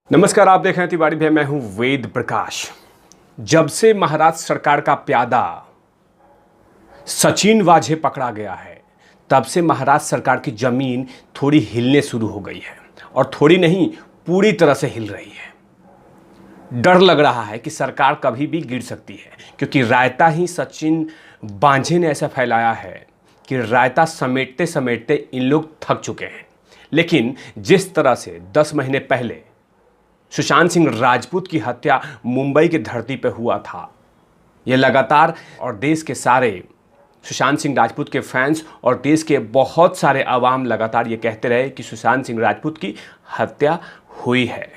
नमस्कार, आप देख रहे हैं तिवारी भाई। मैं हूं वेद प्रकाश। जब से महाराष्ट्र सरकार का प्यादा सचिन वाझे पकड़ा गया है, तब से महाराष्ट्र सरकार की जमीन थोड़ी हिलने शुरू हो गई है और थोड़ी नहीं, पूरी तरह से हिल रही है। डर लग रहा है कि सरकार कभी भी गिर सकती है, क्योंकि रायता ही सचिन वाझे ने ऐसा फैलाया है कि रायता समेटते समेटते इन लोग थक चुके हैं। लेकिन जिस तरह से 10 महीने पहले सुशांत सिंह राजपूत की हत्या मुंबई की धरती पर हुआ था, यह लगातार और देश के सारे सुशांत सिंह राजपूत के फैंस और देश के बहुत सारे आवाम लगातार ये कहते रहे कि सुशांत सिंह राजपूत की हत्या हुई है।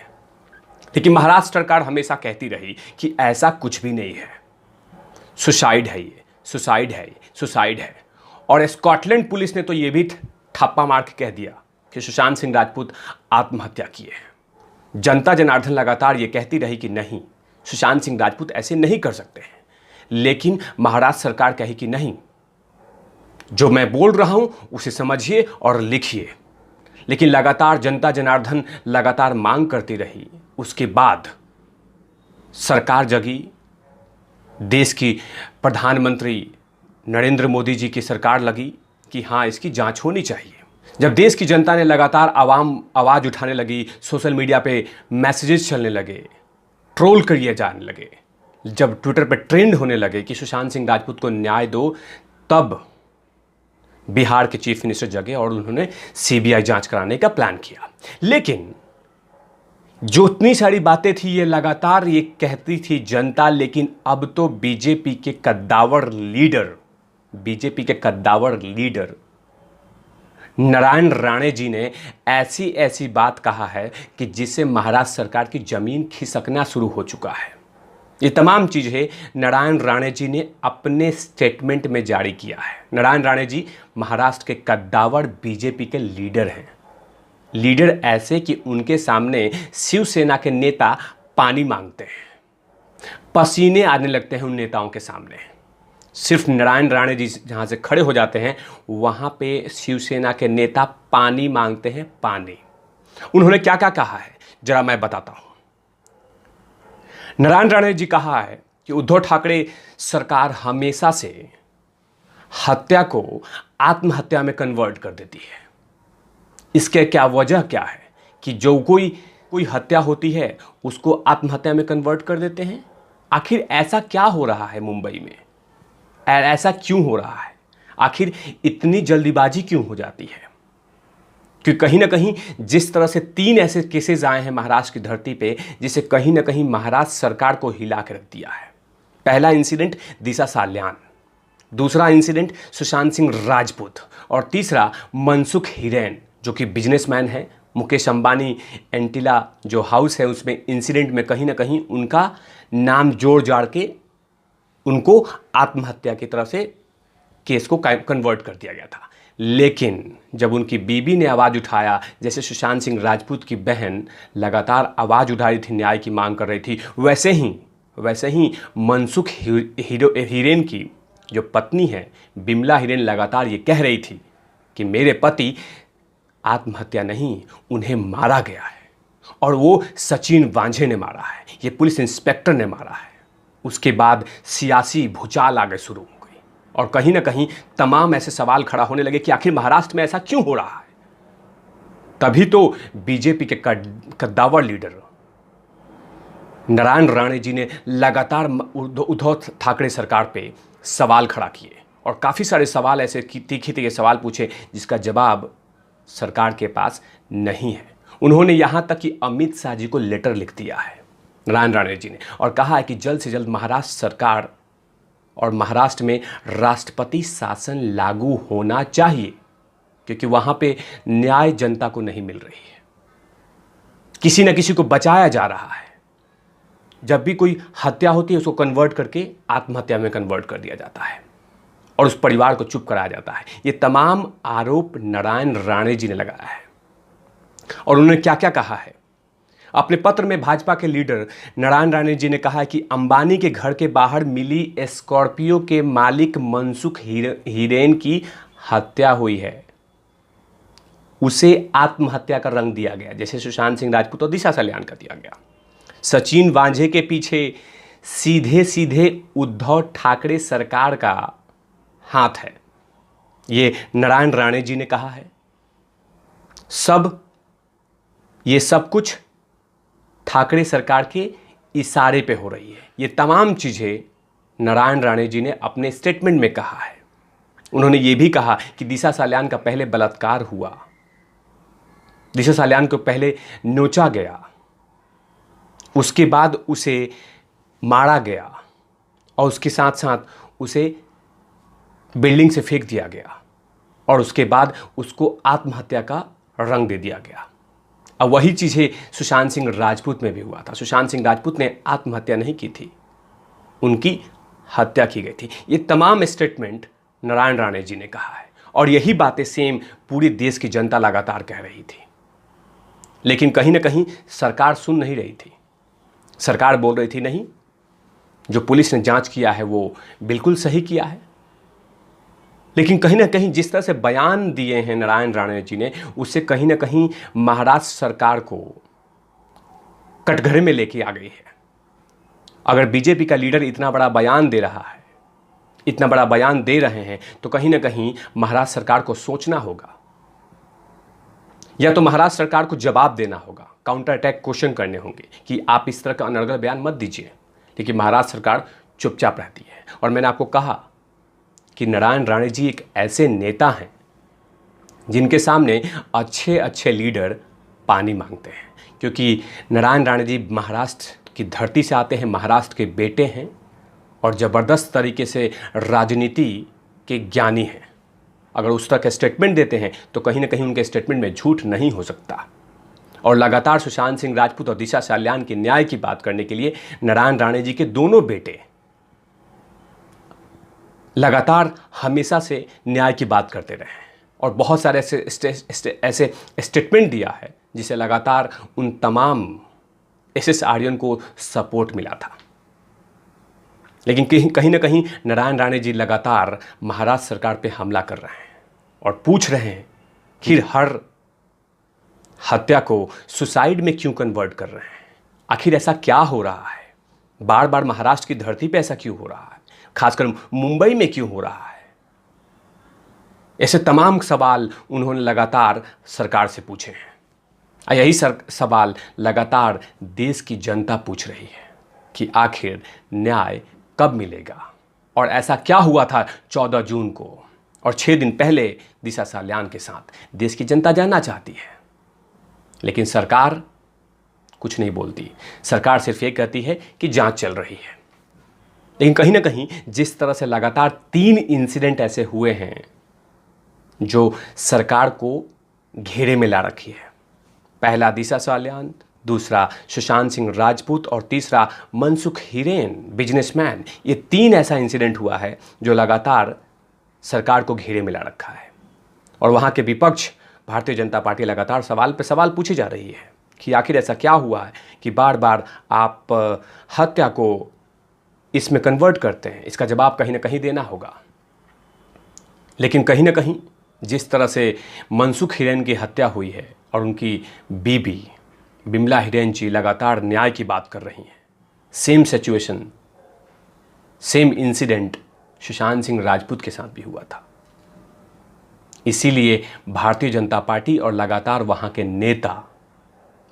लेकिन महाराष्ट्र सरकार हमेशा कहती रही कि ऐसा कुछ भी नहीं है, सुसाइड है, ये सुसाइड है, ये सुसाइड है। और स्कॉटलैंड पुलिस ने तो ये भी ठप्पा मार के कह दिया कि सुशांत सिंह राजपूत आत्महत्या किए हैं। जनता जनार्दन लगातार ये कहती रही कि नहीं, सुशांत सिंह राजपूत ऐसे नहीं कर सकते हैं। लेकिन महाराष्ट्र सरकार कही कि नहीं, जो मैं बोल रहा हूं उसे समझिए और लिखिए। लेकिन लगातार जनता जनार्दन लगातार मांग करती रही। उसके बाद सरकार जगी। देश की प्रधानमंत्री नरेंद्र मोदी जी की सरकार लगी कि हाँ, इसकी जांच होनी चाहिए। जब देश की जनता ने लगातार आवाज़ उठाने लगी, सोशल मीडिया पे मैसेजेस चलने लगे, ट्रोल किए जाने लगे, जब ट्विटर पे ट्रेंड होने लगे कि सुशांत सिंह राजपूत को न्याय दो, तब बिहार के चीफ मिनिस्टर जगे और उन्होंने सीबीआई जांच कराने का प्लान किया। लेकिन जो इतनी सारी बातें थी, ये लगातार ये कहती थी जनता। लेकिन अब तो बीजेपी के कद्दावर लीडर नारायण राणे जी ने ऐसी बात कहा है कि जिससे महाराष्ट्र सरकार की जमीन खिसकना शुरू हो चुका है। ये तमाम चीज़ें नारायण राणे जी ने अपने स्टेटमेंट में जारी किया है। नारायण राणे जी महाराष्ट्र के कद्दावर बीजेपी के लीडर हैं। लीडर ऐसे कि उनके सामने शिवसेना के नेता पानी मांगते हैं, पसीने आने लगते हैं उन नेताओं के सामने। सिर्फ नारायण राणे जी जहाँ से खड़े हो जाते हैं, वहाँ पे शिवसेना के नेता पानी मांगते हैं, पानी। उन्होंने क्या क्या कहा है जरा मैं बताता हूँ। नारायण राणे जी कहा है कि उद्धव ठाकरे सरकार हमेशा से हत्या को आत्महत्या में कन्वर्ट कर देती है। इसके क्या वजह क्या है कि जो कोई हत्या होती है उसको आत्महत्या में कन्वर्ट कर देते हैं। आखिर ऐसा क्या हो रहा है मुंबई में, ऐसा क्यों हो रहा है, आखिर इतनी जल्दीबाजी क्यों हो जाती है? क्योंकि कहीं ना कहीं जिस तरह से 3 ऐसे केसेस आए हैं महाराष्ट्र की धरती पे, जिसे कहीं ना कहीं महाराष्ट्र सरकार को हिला के रख दिया है। पहला इंसिडेंट दिशा साल्यान, दूसरा इंसिडेंट सुशांत सिंह राजपूत, और तीसरा मनसुख हिरेन जो कि बिजनेसमैन है। मुकेश अंबानी एंटिला जो हाउस है उसमें इंसिडेंट में कहीं ना कहीं उनका नाम जोड़ जाड़ के उनको आत्महत्या की तरफ से केस को कन्वर्ट कर दिया गया था। लेकिन जब उनकी बीबी ने आवाज़ उठाया, जैसे सुशांत सिंह राजपूत की बहन लगातार आवाज़ उठा रही थी, न्याय की मांग कर रही थी, वैसे ही मनसुख हिरेन की जो पत्नी है बिमला हिरेन लगातार ये कह रही थी कि मेरे पति आत्महत्या नहीं, उन्हें मारा गया है, और वो सचिन वाझे ने मारा है, ये पुलिस इंस्पेक्टर ने मारा है। उसके बाद सियासी भूचाल आगे शुरू हो गई और कहीं ना कहीं तमाम ऐसे सवाल खड़ा होने लगे कि आखिर महाराष्ट्र में ऐसा क्यों हो रहा है। तभी तो बीजेपी के कद्दावर लीडर नारायण राणे जी ने लगातार उद्धव ठाकरे सरकार पे सवाल खड़ा किए और काफ़ी सारे सवाल ऐसे तीखे सवाल पूछे जिसका जवाब सरकार के पास नहीं है। उन्होंने यहाँ तक कि अमित शाह जी को लेटर लिख दिया है नारायण राणे जी ने, और कहा है कि जल्द से जल्द महाराष्ट्र सरकार और महाराष्ट्र में राष्ट्रपति शासन लागू होना चाहिए, क्योंकि वहाँ पे न्याय जनता को नहीं मिल रही है। किसी न किसी को बचाया जा रहा है। जब भी कोई हत्या होती है उसको कन्वर्ट करके आत्महत्या में कन्वर्ट कर दिया जाता है और उस परिवार को चुप कराया जाता है। ये तमाम आरोप नारायण राणे जी ने लगाया है। और उन्होंने क्या क्या कहा है अपने पत्र में? भाजपा के लीडर नारायण राणे जी ने कहा है कि अंबानी के घर के बाहर मिली स्कॉर्पियो के मालिक मनसुख हिरेन की हत्या हुई है। उसे आत्महत्या का रंग दिया गया, जैसे सुशांत सिंह राजपूत और दिशा सल्यान का दिया गया। सचिन वांझे के पीछे सीधे सीधे उद्धव ठाकरे सरकार का हाथ है, ये नारायण राणे जी ने कहा है। ये सब कुछ ठाकरे सरकार के इशारे पे हो रही है। ये तमाम चीज़ें नारायण राणे जी ने अपने स्टेटमेंट में कहा है। उन्होंने ये भी कहा कि दिशा सल्यान का पहले बलात्कार हुआ, दिशा सल्यान को पहले नोचा गया, उसके बाद उसे मारा गया और उसके साथ साथ उसे बिल्डिंग से फेंक दिया गया और उसके बाद उसको आत्महत्या का रंग दे दिया गया। अब वही चीज़ें सुशांत सिंह राजपूत में भी हुआ था। सुशांत सिंह राजपूत ने आत्महत्या नहीं की थी, उनकी हत्या की गई थी। ये तमाम स्टेटमेंट नारायण राणे जी ने कहा है और यही बातें सेम पूरे देश की जनता लगातार कह रही थी, लेकिन कहीं ना कहीं सरकार सुन नहीं रही थी। सरकार बोल रही थी नहीं, जो पुलिस ने जांच किया है वो बिल्कुल सही किया है। लेकिन कहीं ना कहीं जिस तरह से बयान दिए हैं नारायण राणे जी ने, उससे कहीं ना कहीं महाराष्ट्र सरकार को कटघरे में लेके आ गई है। अगर बीजेपी का लीडर इतना बड़ा बयान दे रहा है, इतना बड़ा बयान दे रहे हैं, तो कहीं ना कहीं महाराष्ट्र सरकार को सोचना होगा, या तो महाराष्ट्र सरकार को जवाब देना होगा, काउंटर अटैक क्वेश्चन करने होंगे कि आप इस तरह का अनर्गल बयान मत दीजिए। लेकिन महाराष्ट्र सरकार चुपचाप रहती है। और मैंने आपको कहा कि नारायण राणे जी एक ऐसे नेता हैं जिनके सामने अच्छे अच्छे लीडर पानी मांगते हैं, क्योंकि नारायण राणे जी महाराष्ट्र की धरती से आते हैं, महाराष्ट्र के बेटे हैं और ज़बरदस्त तरीके से राजनीति के ज्ञानी हैं। अगर उस तरह का स्टेटमेंट देते हैं तो कहीं ना कहीं उनके स्टेटमेंट में झूठ नहीं हो सकता। और लगातार सुशांत सिंह राजपूत और दिशा सल्यान के न्याय की बात करने के लिए नारायण राणे जी के दोनों बेटे लगातार हमेशा से न्याय की बात करते रहे हैं और बहुत सारे ऐसे स्टेटमेंट दिया है जिसे लगातार उन तमाम एसएस आर्यन को सपोर्ट मिला था। लेकिन कहीं ना कहीं नारायण राणे जी लगातार महाराष्ट्र सरकार पे हमला कर रहे हैं और पूछ रहे हैं कि हर हत्या को सुसाइड में क्यों कन्वर्ट कर रहे हैं। आखिर ऐसा क्या हो रहा है, बार बार महाराष्ट्र की धरती पे ऐसा क्यों हो रहा है, खासकर मुंबई में क्यों हो रहा है। ऐसे तमाम सवाल उन्होंने लगातार सरकार से पूछे हैं। यही सवाल लगातार देश की जनता पूछ रही है कि आखिर न्याय कब मिलेगा और ऐसा क्या हुआ था 14 जून को और 6 दिन पहले दिशा सल्यान के साथ, देश की जनता जानना चाहती है। लेकिन सरकार कुछ नहीं बोलती। सरकार सिर्फ ये कहती है कि जांच चल रही है। लेकिन कहीं ना कहीं जिस तरह से लगातार 3 इंसिडेंट ऐसे हुए हैं जो सरकार को घेरे में ला रखी है। पहला दिशा सल्यान, दूसरा सुशांत सिंह राजपूत और तीसरा मनसुख हिरेन बिजनेसमैन। ये 3 ऐसा इंसिडेंट हुआ है जो लगातार सरकार को घेरे में ला रखा है। और वहाँ के विपक्ष भारतीय जनता पार्टी लगातार सवाल पे सवाल पूछी जा रही है कि आखिर ऐसा क्या हुआ है कि बार बार आप हत्या को इसमें कन्वर्ट करते हैं। इसका जवाब कहीं ना कहीं देना होगा। लेकिन कहीं ना कहीं जिस तरह से मनसुख हिरेन की हत्या हुई है और उनकी बीबी बिमला हिरेन जी लगातार न्याय की बात कर रही हैं, same situation, same incident Sushant Singh Rajput के साथ भी हुआ था। इसीलिए भारतीय जनता पार्टी और लगातार वहाँ के नेता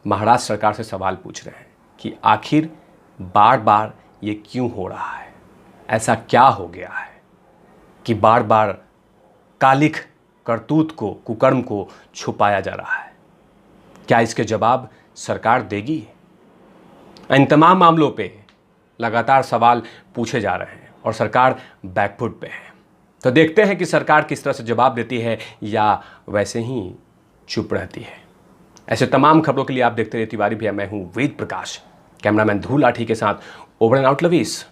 महाराष्ट्र सरकार से सवाल पूछ रहे हैं कि आखिर बार बार ये क्यों हो रहा है, ऐसा क्या हो गया है कि बार बार कालिख करतूत को, कुकर्म को छुपाया जा रहा है। क्या इसके जवाब सरकार देगी? इन तमाम मामलों पे लगातार सवाल पूछे जा रहे हैं और सरकार बैकफुट पे है। तो देखते हैं कि सरकार किस तरह से जवाब देती है या वैसे ही चुप रहती है। ऐसे तमाम खबरों के लिए आप देखते रहिए तिवारी भैया। मैं हूं वेद प्रकाश, कैमरामैन ध्रुव लाठी के साथ। Over and out lovies.